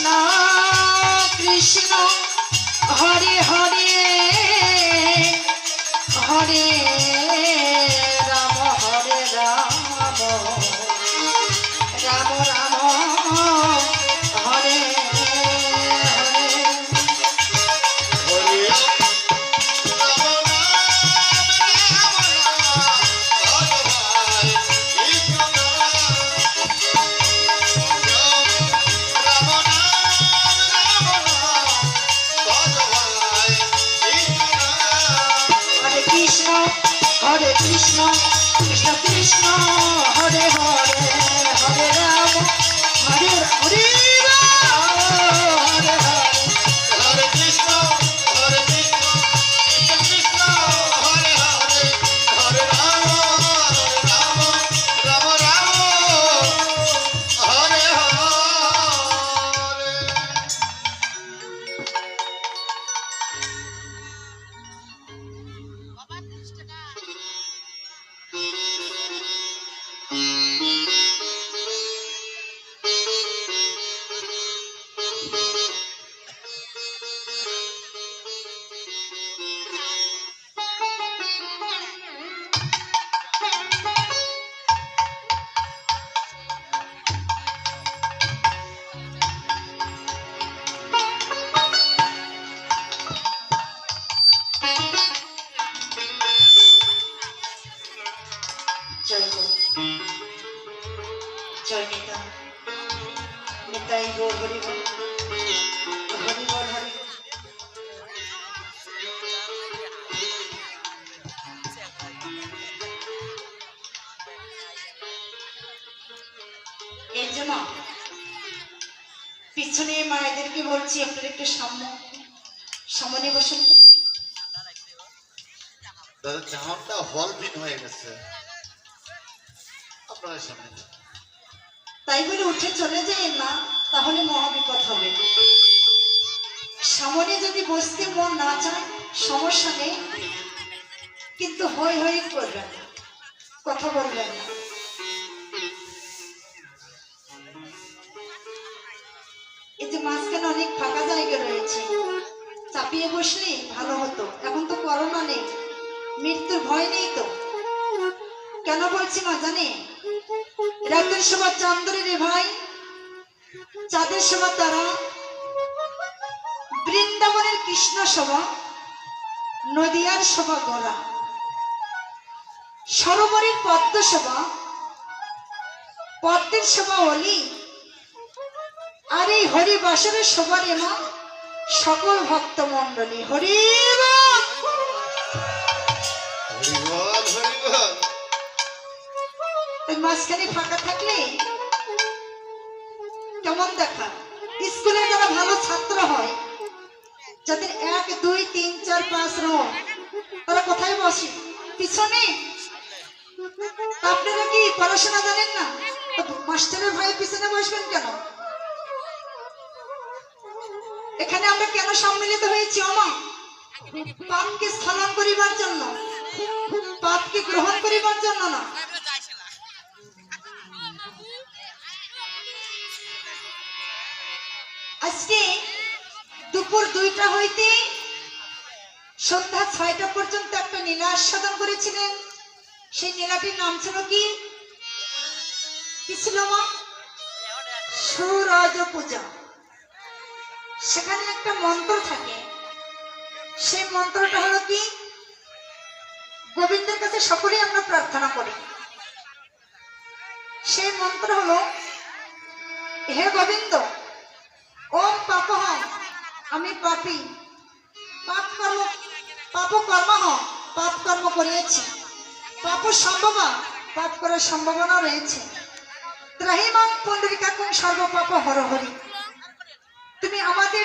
কৃষ্ণ কৃষ্ণ হরে হরে হরে রাম হরে রাম রাম রাম হরে हरे कृष्ण कृष्ण कृष्ण हरे हरे हरे राम हरे हरे हरे हरे कृष्ण कृष्ण कृष्ण हरे हरे हरे राम राम राम हरे हरे जय गीता निताई गो हरि बोल हरि बोल हरि এর জন্য পিছনে মায়েদেরকে বলছি আপনারা একটু সামনে বসুন। দাদা জামাটা হল বিন হয়ে গেছে আপনার সামনে, তাই বলে উঠে চলে যায় না, তাহলে মহাবিপদ হবে। সামনে যদি বসতে মন না চায় সমস্যা নেই, কিন্তু হই হই করবেন না, কথা বলবেন না। এই যে মাঝখানে অনেক ফাঁকা জায়গা রয়েছে, চাপিয়ে বসলে ভালো হতো। এখন তো করোনা নেই, মৃত্যুর ভয় নেই তো। কেন বলছি মা জানে, রাতের সভা চাঁদরে রে ভাই, চাঁদের সভা তারা, বৃন্দাবনের কৃষ্ণ সভা, নদিয়ার সভা গোরা, সরোবরের পদ্ম সভা, পদ্মের সভা অলি, আর এই হরি বাসরের সভা রে মা সকল ভক্ত মন্ডলী। হরি মাঝখানে ফাঁকা থাকলে কেমন দেখা। স্কুলে যারা ভালো ছাত্র হয়, যাদের 1 2 3 4 5 রো, তারা কোথায় বসে? পিছনে। আপনারা কি পড়াশোনা জানেন না? মাস্টারের ভাই পিছনে বসবেন কেন? এখানে আমরা কেন সম্মিলিত হয়েছি? ওমা পাপকে স্খলন করিবার জন্য, পাপকে গ্রহণ করিবার জন্য না। আজকে দুপুর 2টা হইতে সন্ধ্যা 6টা পর্যন্ত একটা নীলা আস্বাদন করেছিলেন। সেই নীলাটির নাম ছিল কি? কি ছিল মা? সূরজ পূজা। সেখানে একটা মন্ত্র থাকে, সেই মন্ত্রটা হলো কি? গোবিন্দের কাছে সকলেই আমরা প্রার্থনা করি। সেই মন্ত্র হলো, হে গোবিন্দ, ওম পাপহং, আমি পাপী, পাপ কর্ম পাপ কর্ম করিয়েছি, পাপ সম্ভবা, পাপ করার সম্ভাবনা রয়েছে। ত্রাহিমাং পুণ্ডরিকাকুং সর্ব পাপ হর হরি। তুমি আমাদের